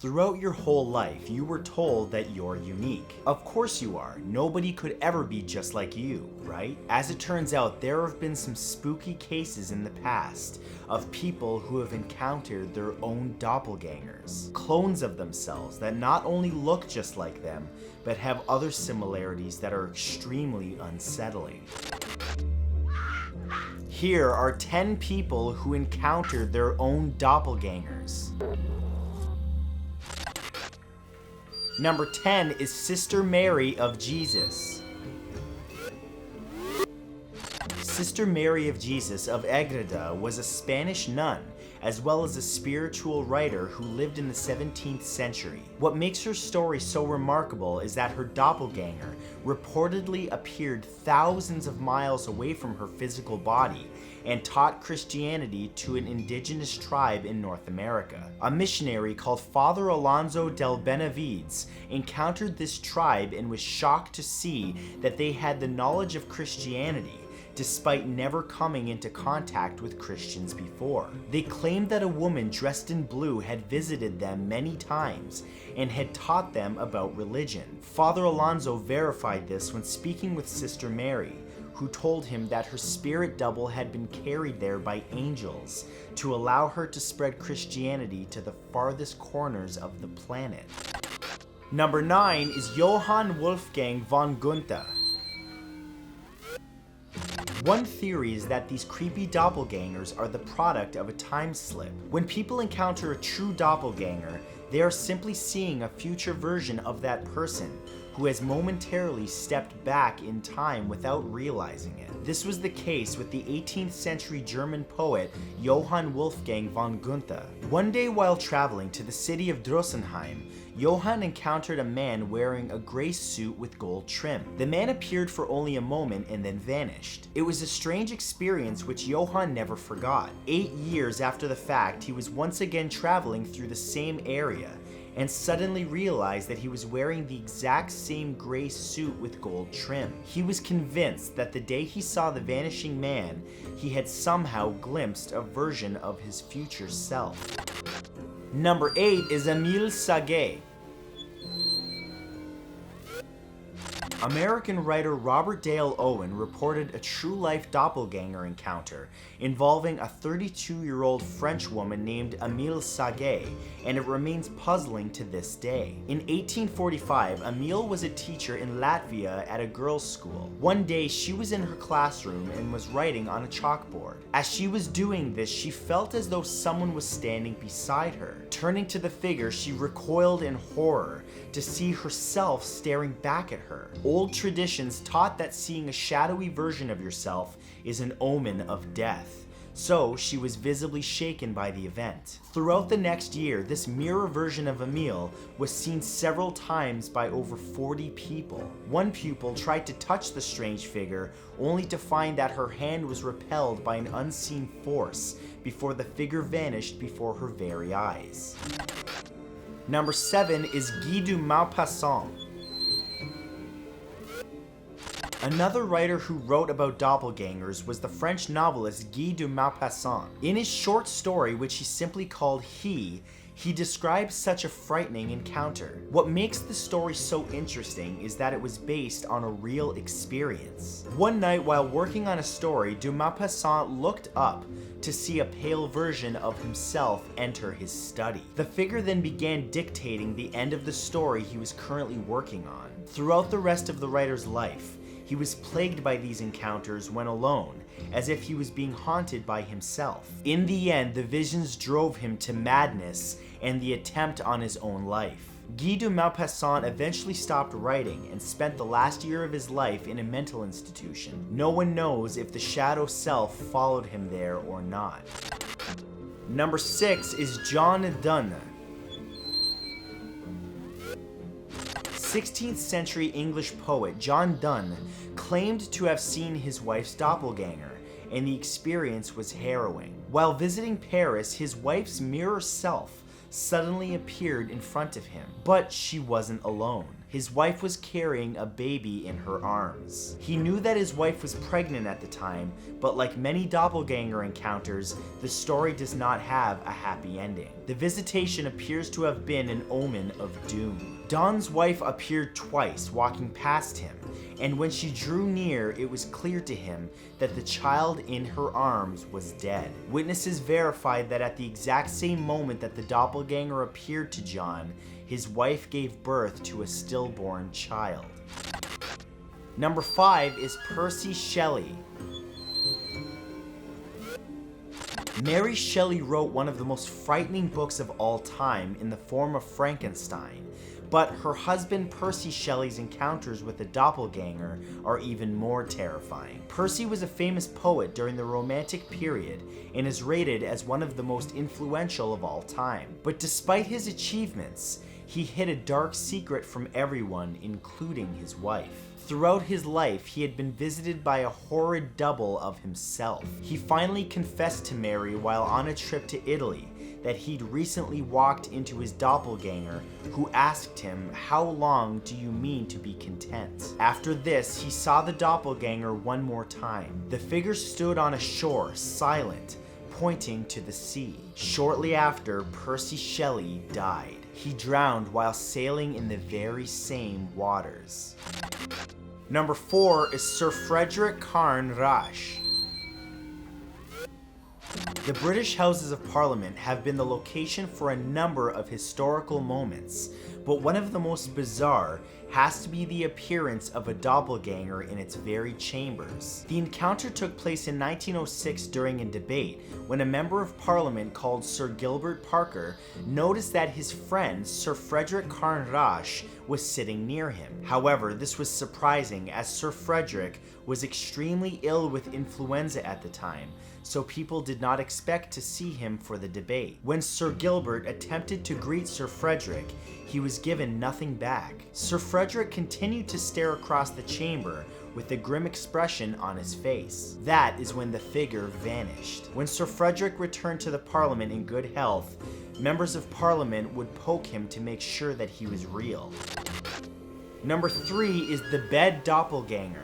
Throughout your whole life, you were told that you're unique. Of course you are. Nobody could ever be just like you, right? As it turns out, there have been some spooky cases in the past of people who have encountered their own doppelgangers. Clones of themselves that not only look just like them, but have other similarities that are extremely unsettling. Here are 10 people who encountered their own doppelgangers. Number 10 is Sister Mary of Jesus. Sister Mary of Jesus of Agreda was a Spanish nun, as well as a spiritual writer who lived in the 17th century. What makes her story so remarkable is that her doppelganger reportedly appeared thousands of miles away from her physical body and taught Christianity to an indigenous tribe in North America. A missionary called Father Alonso del Benavides encountered this tribe and was shocked to see that they had the knowledge of Christianity, despite never coming into contact with Christians before. They claimed that a woman dressed in blue had visited them many times and had taught them about religion. Father Alonso verified this when speaking with Sister Mary, who told him that her spirit double had been carried there by angels to allow her to spread Christianity to the farthest corners of the planet. Number 9 is Johann Wolfgang von Goethe. One theory is that these creepy doppelgangers are the product of a time slip. When people encounter a true doppelganger, they are simply seeing a future version of that person who has momentarily stepped back in time without realizing it. This was the case with the 18th century German poet Johann Wolfgang von Goethe. One day while traveling to the city of Drossenheim, Johann encountered a man wearing a gray suit with gold trim. The man appeared for only a moment and then vanished. It was a strange experience which Johann never forgot. 8 years after the fact, he was once again traveling through the same area and suddenly realized that he was wearing the exact same gray suit with gold trim. He was convinced that the day he saw the vanishing man, he had somehow glimpsed a version of his future self. Number 8 is Emil Sergei. American writer Robert Dale Owen reported a true-life doppelganger encounter involving a 32-year-old French woman named Emil Sergei, and it remains puzzling to this day. In 1845, Emil was a teacher in Latvia at a girls' school. One day, she was in her classroom and was writing on a chalkboard. As she was doing this, she felt as though someone was standing beside her. Turning to the figure, she recoiled in horror to see herself staring back at her. Old traditions taught that seeing a shadowy version of yourself is an omen of death, so she was visibly shaken by the event. Throughout the next year, this mirror version of Emil was seen several times by over 40 people. One pupil tried to touch the strange figure, only to find that her hand was repelled by an unseen force before the figure vanished before her very eyes. Number 7 is Guy de Maupassant. Another writer who wrote about doppelgangers was the French novelist Guy de Maupassant. In his short story, which he simply called He describes such a frightening encounter. What makes the story so interesting is that it was based on a real experience. One night while working on a story, de Maupassant looked up to see a pale version of himself enter his study. The figure then began dictating the end of the story he was currently working on. Throughout the rest of the writer's life, he was plagued by these encounters when alone, as if he was being haunted by himself. In the end, the visions drove him to madness and the attempt on his own life. Guy de Maupassant eventually stopped writing and spent the last year of his life in a mental institution. No one knows if the shadow self followed him there or not. Number 6 is John Donna. 16th century English poet John Donne claimed to have seen his wife's doppelganger, and the experience was harrowing. While visiting Paris, his wife's mirror self suddenly appeared in front of him, but she wasn't alone. his wife was carrying a baby in her arms. He knew that his wife was pregnant at the time, but like many doppelganger encounters, the story does not have a happy ending. The visitation appears to have been an omen of doom. Don's wife appeared twice walking past him, and when she drew near, it was clear to him that the child in her arms was dead. Witnesses verified that at the exact same moment that the doppelganger appeared to John, his wife gave birth to a stillborn child. Number 5 is Percy Shelley. Mary Shelley wrote one of the most frightening books of all time in the form of Frankenstein, but her husband Percy Shelley's encounters with the doppelganger are even more terrifying. Percy was a famous poet during the Romantic period and is rated as one of the most influential of all time. But despite his achievements, he hid a dark secret from everyone, including his wife. Throughout his life, he had been visited by a horrid double of himself. He finally confessed to Mary while on a trip to Italy that he'd recently walked into his doppelganger, who asked him, "How long do you mean to be content?" After this, he saw the doppelganger one more time. The figure stood on a shore, silent, pointing to the sea. Shortly after, Percy Shelley died. He drowned while sailing in the very same waters. Number 4 is Sir Frederick Caron. The British Houses of Parliament have been the location for a number of historical moments, but one of the most bizarre has to be the appearance of a doppelganger in its very chambers. The encounter took place in 1906 during a debate when a member of Parliament called Sir Gilbert Parker noticed that his friend Sir Frederick Caron was sitting near him. However, this was surprising as Sir Frederick was extremely ill with influenza at the time, so people did not expect to see him for the debate. When Sir Gilbert attempted to greet Sir Frederick, he was given nothing back. Sir Frederick continued to stare across the chamber with a grim expression on his face. That is when the figure vanished. When Sir Frederick returned to the Parliament in good health, members of Parliament would poke him to make sure that he was real. Number 3 is the Bed Doppelgänger.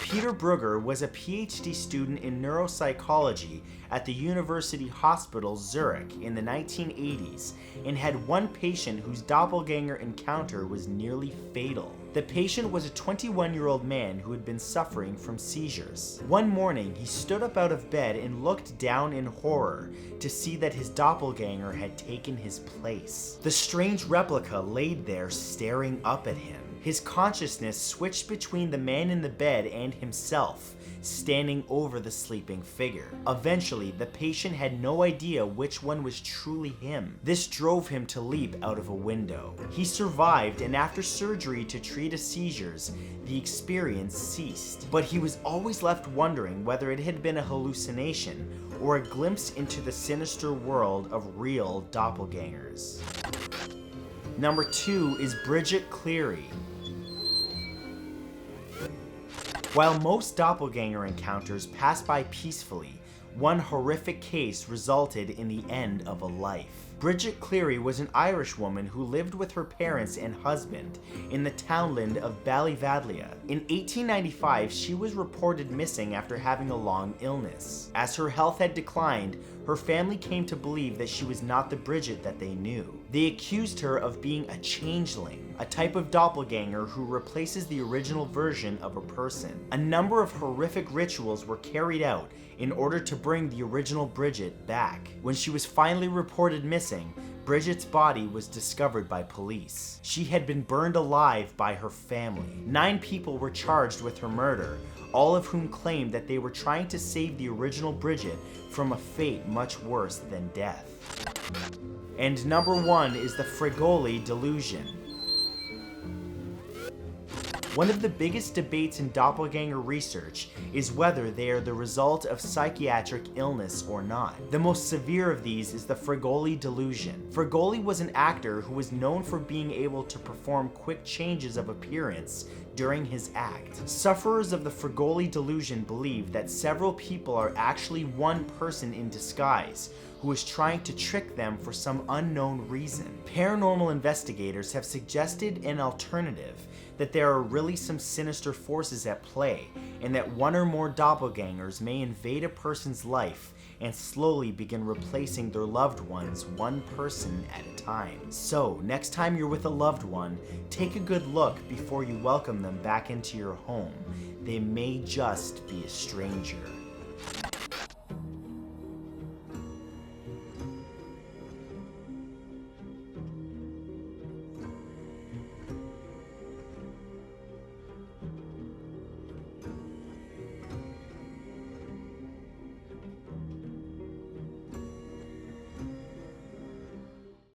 Peter Brugger was a PhD student in neuropsychology at the University Hospital Zurich in the 1980s and had one patient whose doppelganger encounter was nearly fatal. The patient was a 21-year-old man who had been suffering from seizures. One morning, he stood up out of bed and looked down in horror to see that his doppelganger had taken his place. The strange replica laid there staring up at him. His consciousness switched between the man in the bed and himself, standing over the sleeping figure. Eventually, the patient had no idea which one was truly him. This drove him to leap out of a window. He survived, and after surgery to treat his seizures, the experience ceased. But he was always left wondering whether it had been a hallucination or a glimpse into the sinister world of real doppelgangers. Number 2 is Bridgett Cleary. While most doppelganger encounters pass by peacefully, one horrific case resulted in the end of a life. Bridgett Cleary was an Irish woman who lived with her parents and husband in the townland of Ballyvadlia. In 1895, she was reported missing after having a long illness. As her health had declined, her family came to believe that she was not the Bridgett that they knew. They accused her of being a changeling, a type of doppelganger who replaces the original version of a person. A number of horrific rituals were carried out in order to bring the original Bridgett back. When she was finally reported missing, Bridgett's body was discovered by police. She had been burned alive by her family. 9 people were charged with her murder, all of whom claimed that they were trying to save the original Bridgett from a fate much worse than death. And number 1 is the Fregoli delusion. One of the biggest debates in doppelganger research is whether they are the result of psychiatric illness or not. The most severe of these is the Fregoli delusion. Fregoli was an actor who was known for being able to perform quick changes of appearance during his act. Sufferers of the Fregoli delusion believe that several people are actually one person in disguise, who who is trying to trick them for some unknown reason. Paranormal investigators have suggested an alternative, that there are really some sinister forces at play, and that one or more doppelgangers may invade a person's life and slowly begin replacing their loved ones one person at a time. So, next time you're with a loved one, take a good look before you welcome them back into your home. They may just be a stranger.